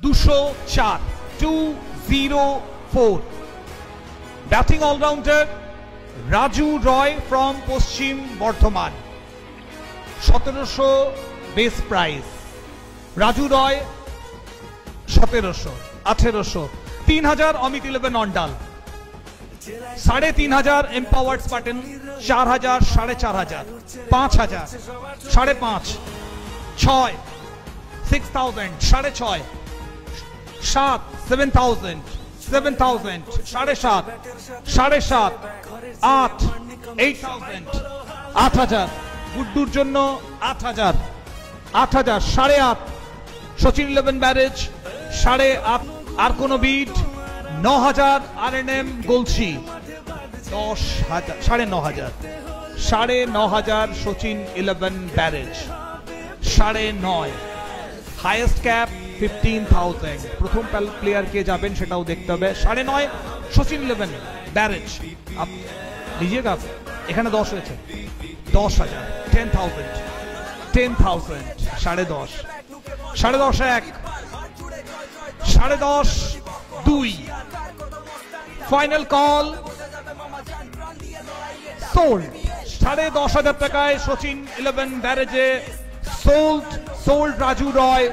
204 204 batting allrounder Raju Roy from Paschim Bardhaman 1700 base price Raju Roy 1700 1800 3000 Amit 11 Andal 3500 empowered Spartan 4000 4500 5000 5.5 6 6000 6.5 7 7000 7000 7.5 7.5 8 8000 8000 গুড্ডুর জন্য 8000 8000 8.5 Sachin 11 barrage 8.5 আর কোন বিট 9000 আরএনএম গোলসি 10000 9.5 9.5 সচিন 11 ব্যারেজ 9.5 হাইয়েস্ট ক্যাপ 15,000 প্রথম প্লেয়ার কে যাবেন সেটাও দেখতে হবে 9.5 সচিন 11 ব্যারেজ আপ लीजिएगा এখানে 10 হয়েছে 10,000 10,000 10,000 10.5 10.5 1 10.5 2 ফাইনাল কল সোল্ড 10,500 টাকায় সচিন 11 ব্যারেজে সোল্ড রাজু রয়।